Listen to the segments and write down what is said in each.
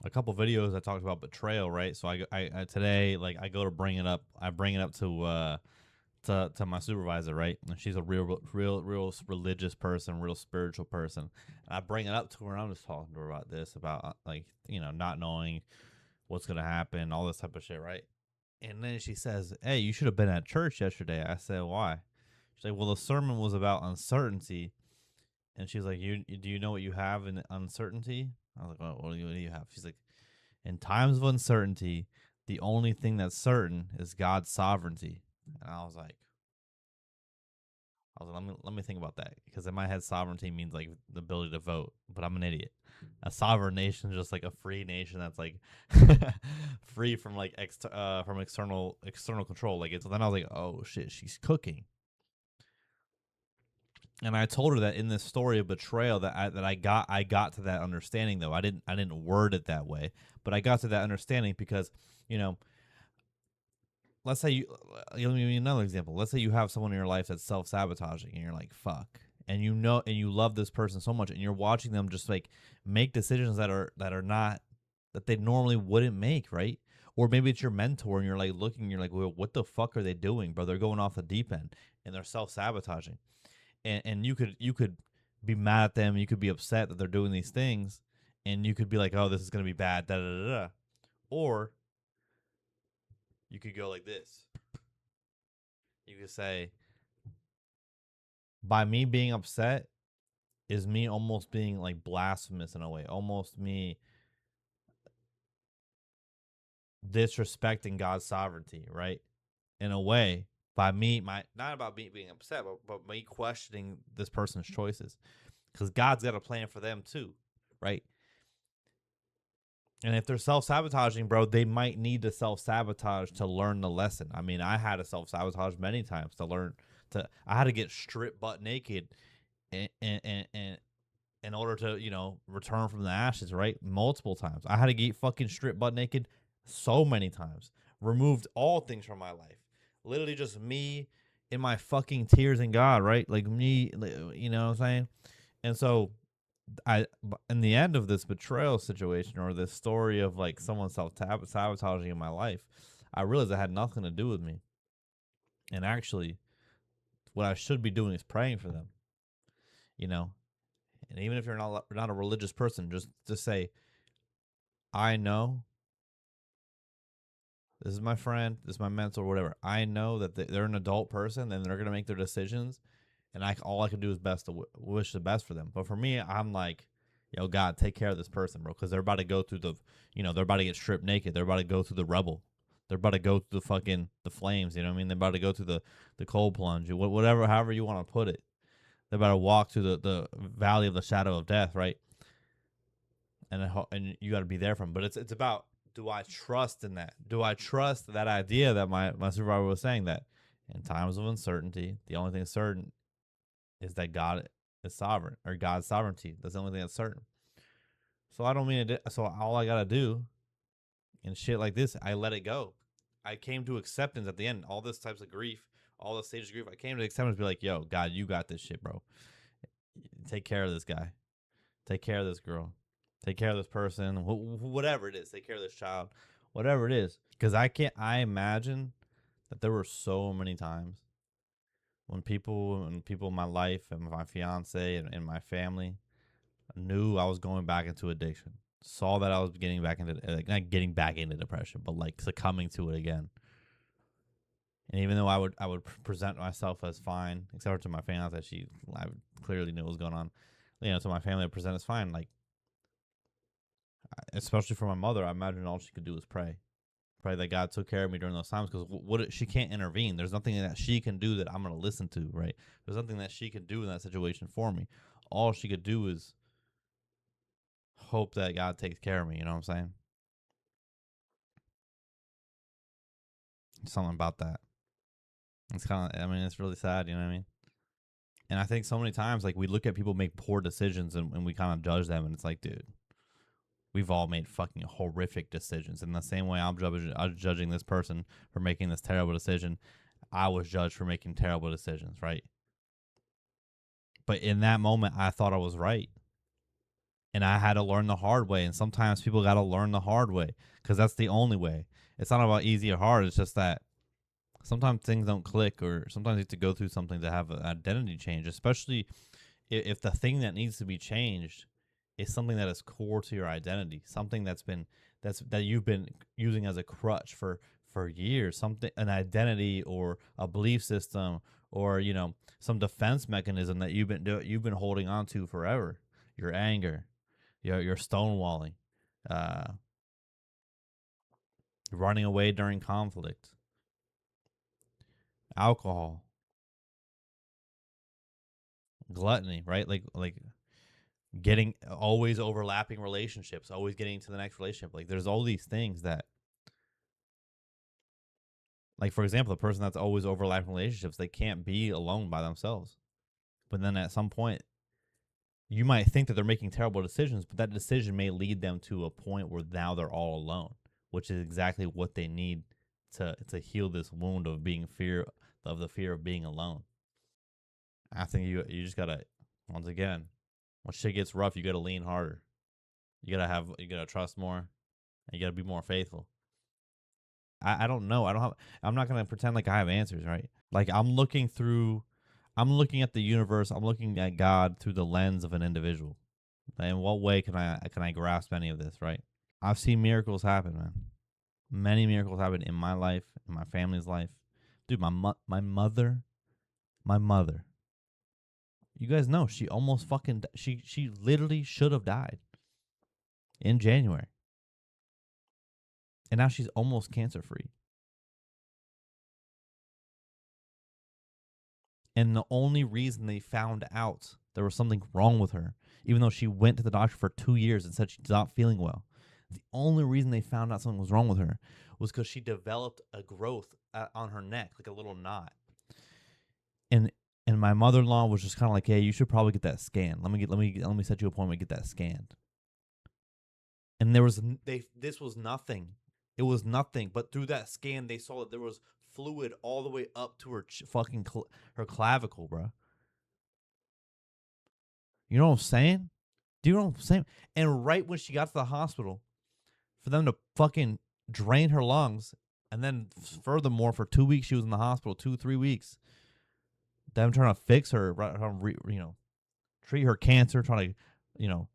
a couple videos I talked about betrayal, right? So I today, like, I go to bring it up. I bring it up to my supervisor, right? And she's a real religious person, real spiritual person. And I bring it up to her, and I'm just talking to her about this, about like, not knowing what's gonna happen, all this type of shit, right? And then she says, "Hey, you should have been at church yesterday." I said, "Why?" She's like, "Well, the sermon was about uncertainty." And she's like, Do you know what you have in uncertainty?" I was like, "Oh, what do you have?" She's like, "In times of uncertainty, the only thing that's certain is God's sovereignty." And let me think about that, because in my head, sovereignty means like the ability to vote, but I'm an idiot. A sovereign nation is just like a free nation that's like free from like from external control. Like it's. Then I was like, oh shit, she's cooking. And I told her that in this story of betrayal, that I got to that understanding. Though I didn't word it that way, but I got to that understanding because, you know let's say let me give you another example. Let's say you have someone in your life that's self sabotaging, and you're like, fuck, and and you love this person so much, and you're watching them just like make decisions that are not, that they normally wouldn't make, right? Or maybe it's your mentor, and you're like looking, you're like, well, what the fuck are they doing, bro? They're going off the deep end, and they're self sabotaging, and you could be mad at them, you could be upset that they're doing these things, and you could be like, oh, this is gonna be bad, da da da da, or you could go like this. You could say, by me being upset is me almost being like blasphemous in a way, almost me disrespecting God's sovereignty, right? In a way, by me, my not about me being upset, but me questioning this person's choices, because God's got a plan for them too, right? And if they're self sabotaging, bro, they might need to self sabotage to learn the lesson. I mean, I had to self sabotage many times to learn. I had to get stripped butt naked and in order to, return from the ashes, right? Multiple times. I had to get fucking stripped butt naked so many times. Removed all things from my life. Literally just me in my fucking tears in God, right? Like me, you know what I'm saying? And so in the end of this betrayal situation, or this story of like someone self sabotaging in my life, I realized it had nothing to do with me. And actually, what I should be doing is praying for them, you know? And even if you're not a religious person, just say, I know this is my friend, this is my mentor, whatever. I know that they're an adult person and they're gonna make their decisions, and all I can do is best to wish the best for them. But for me, I'm like, yo, God, take care of this person, bro, because they're about to go through they're about to get stripped naked. They're about to go through the rubble. They're about to go through the flames. You know what I mean? They're about to go through the cold plunge, whatever, however you want to put it. They're about to walk through the valley of the shadow of death, right? And you got to be there for them. But it's about, do I trust in that? Do I trust that idea that my supervisor was saying, that in times of uncertainty, the only thing certain is that God is sovereign, or God's sovereignty. That's the only thing that's certain. So I don't mean it. So all I gotta do in shit like this, I let it go. I came to acceptance at the end. All this types of grief, all the stages of grief, I came to acceptance. Be like, yo, God, you got this shit, bro. Take care of this guy. Take care of this girl. Take care of this person. Whatever it is. Take care of this child. Whatever it is. Because I imagine that there were so many times when people in my life and my fiance and my family knew I was going back into addiction, saw that I was getting back into, like, not getting back into depression, but like succumbing to it again. And even though I would present myself as fine, except for to my fiance, I clearly knew what was going on. To my family, I present as fine. Like, especially for my mother, I imagine all she could do was pray. Pray that God took care of me during those times, because she can't intervene. There's nothing that she can do that I'm going to listen to, right? There's nothing that she can do in that situation for me. All she could do is hope that God takes care of me. You know what I'm saying? Something about that. It's kind of, I mean, it's really sad. You know what I mean? And I think so many times, like, we look at people make poor decisions, and we kind of judge them, and it's like, dude, we've all made fucking horrific decisions. In the same way I'm judging this person for making this terrible decision, I was judged for making terrible decisions, right? But in that moment, I thought I was right. And I had to learn the hard way. And sometimes people got to learn the hard way because that's the only way. It's not about easy or hard. It's just that sometimes things don't click, or sometimes you have to go through something to have an identity change, especially if the thing that needs to be changed is something that is core to your identity, something that you've been using as a crutch for years, something, an identity or a belief system, or some defense mechanism that you've been holding on to forever. Your anger, your stonewalling, uh, running away during conflict, alcohol, gluttony, right? Like getting always overlapping relationships, always getting to the next relationship. Like there's all these things that, like for example, the person that's always overlapping relationships, they can't be alone by themselves. But then at some point, you might think that they're making terrible decisions, but that decision may lead them to a point where now they're all alone, which is exactly what they need to heal this wound of the fear of being alone. I think you just gotta, once again, when shit gets rough, you gotta lean harder. You gotta trust more, and you gotta be more faithful. I don't know. I'm not gonna pretend like I have answers, right? Like I'm looking at the universe, I'm looking at God through the lens of an individual. In what way can I grasp any of this, right? I've seen miracles happen, man. Many miracles happen in my life, in my family's life. Dude, my mother. You guys know she almost she literally should have died in January. And now she's almost cancer free. And the only reason they found out there was something wrong with her, even though she went to the doctor for 2 years and said she's not feeling well, the only reason they found out something was wrong with her was because she developed a growth on her neck, like a little knot. And and my mother in law was just kind of like, "Hey, you should probably get that scanned. Let me set you an appointment to get that scanned." And this was nothing. It was nothing. But through that scan, they saw that there was fluid all the way up to her her clavicle, bro. You know what I'm saying? Do you know what I'm saying? And right when she got to the hospital, for them to fucking drain her lungs, and then furthermore, for 2 weeks she was in the hospital, 2 3 weeks. Them trying to fix her, treat her cancer, trying to,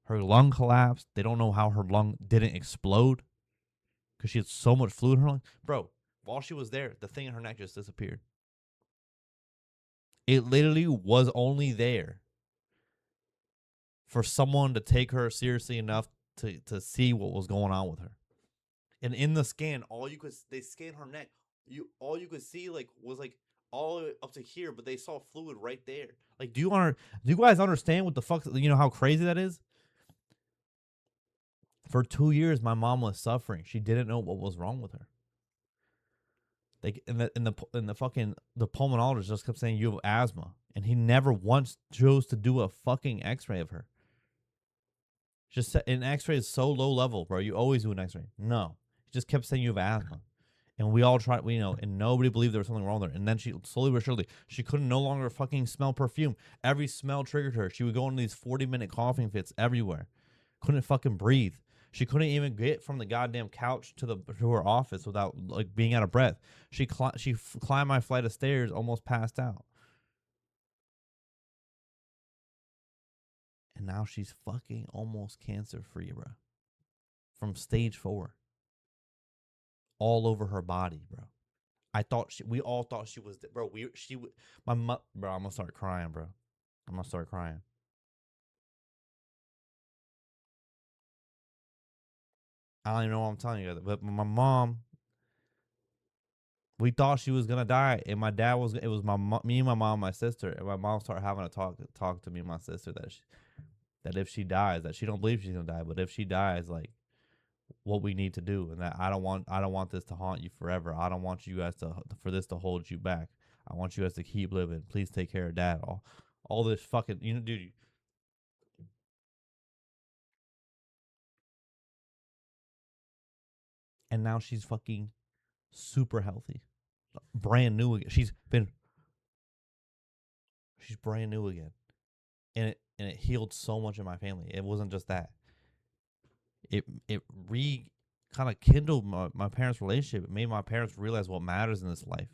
her lung collapsed. They don't know how her lung didn't explode because she had so much fluid in her lung. Bro, while she was there, the thing in her neck just disappeared. It literally was only there for someone to take her seriously enough to see what was going on with her. And in the scan, they scanned her neck. All you could see was all the way up to here, but they saw fluid right there. Like, do you guys understand what the fuck? How crazy that is? For 2 years, my mom was suffering. She didn't know what was wrong with her. Like the pulmonologist just kept saying you have asthma, and he never once chose to do a fucking X-ray of her. Just an X-ray is so low level, bro. You always do an X-ray. No, he just kept saying you have asthma, and we all tried. And nobody believed there was something wrong with her. And then she slowly but surely, she couldn't no longer fucking smell perfume. Every smell triggered her. She would go into these 40-minute coughing fits everywhere. Couldn't fucking breathe. She couldn't even get from the goddamn couch to her office without being out of breath. She climbed my flight of stairs, almost passed out. And now she's fucking almost cancer free, bro. From stage 4, all over her body, bro. We all thought she was, bro. Bro. I'm gonna start crying, bro. I'm gonna start crying. I don't even know what I'm telling you guys, but my mom, we thought she was gonna die, and my dad was. It was me, my mom, my sister, and my mom started having a talk to me and my sister that if she dies, that she don't believe she's gonna die, but if she dies, like what we need to do, and that I don't want this to haunt you forever. I don't want you guys for this to hold you back. I want you guys to keep living. Please take care of dad. All this fucking dude. And now she's fucking super healthy, brand new again. She's brand new again, and it healed so much in my family. It wasn't just that. It kind of kindled my parents' relationship. It made my parents realize what matters in this life.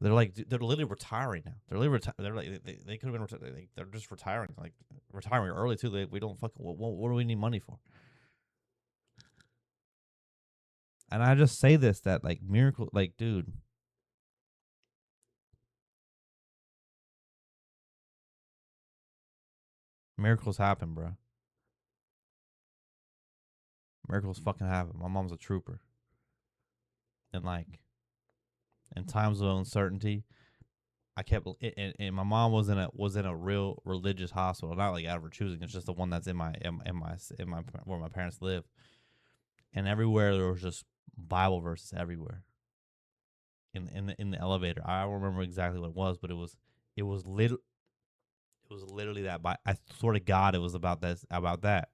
They're like they're literally retiring now. They're literally they're like they could have been they're just retiring, like retiring early too. We don't fucking what do we need money for? And I just say this that like miracle, like dude, miracles happen, bro. Miracles fucking happen. My mom's a trooper, and like in times of uncertainty, I kept and my mom was in a real religious hospital, not like out of her choosing. It's just the one that's in my where my parents live, and everywhere there was just Bible verses everywhere. In the elevator, I don't remember exactly what it was, but it was lit. It was literally that. I swear to God, it was about that.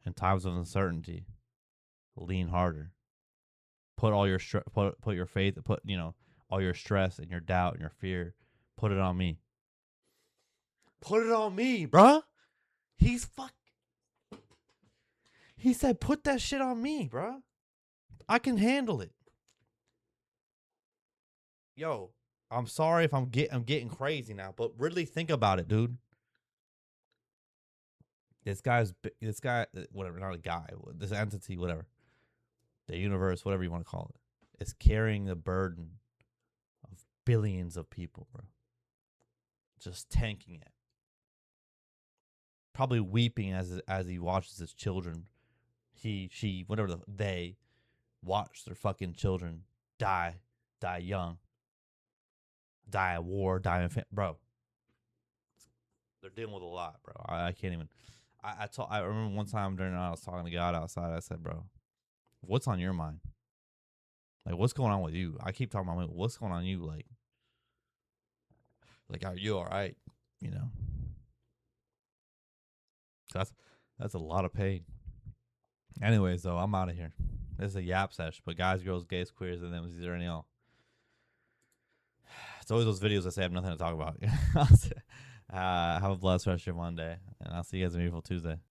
In times of uncertainty, lean harder. Put all your put your faith, put all your stress and your doubt and your fear, put it on me. Put it on me, bruh. He's fuck. He said, put that shit on me, bruh. I can handle it. Yo, I'm sorry if I'm getting crazy now, but really think about it, dude. This guy, whatever, not a guy, this entity, whatever, the universe, whatever you want to call it, is carrying the burden of billions of people, bro. Just tanking it. Probably weeping as he watches his children, she, whatever they watch their fucking children die young, die at war, die in bro. They're dealing with a lot, bro. I can't even. I remember one time during I was talking to God outside. I said, bro, what's on your mind? Like, what's going on with you? I keep talking about what's going on with you. Like, are you all right? You know, that's a lot of pain. Anyways, though, I'm out of here. This is a yap sesh, but guys, girls, gays, queers, and them, these are any all. It's always those videos that say I have nothing to talk about. Have a blessed rest of your Monday, and I'll see you guys on a beautiful Tuesday.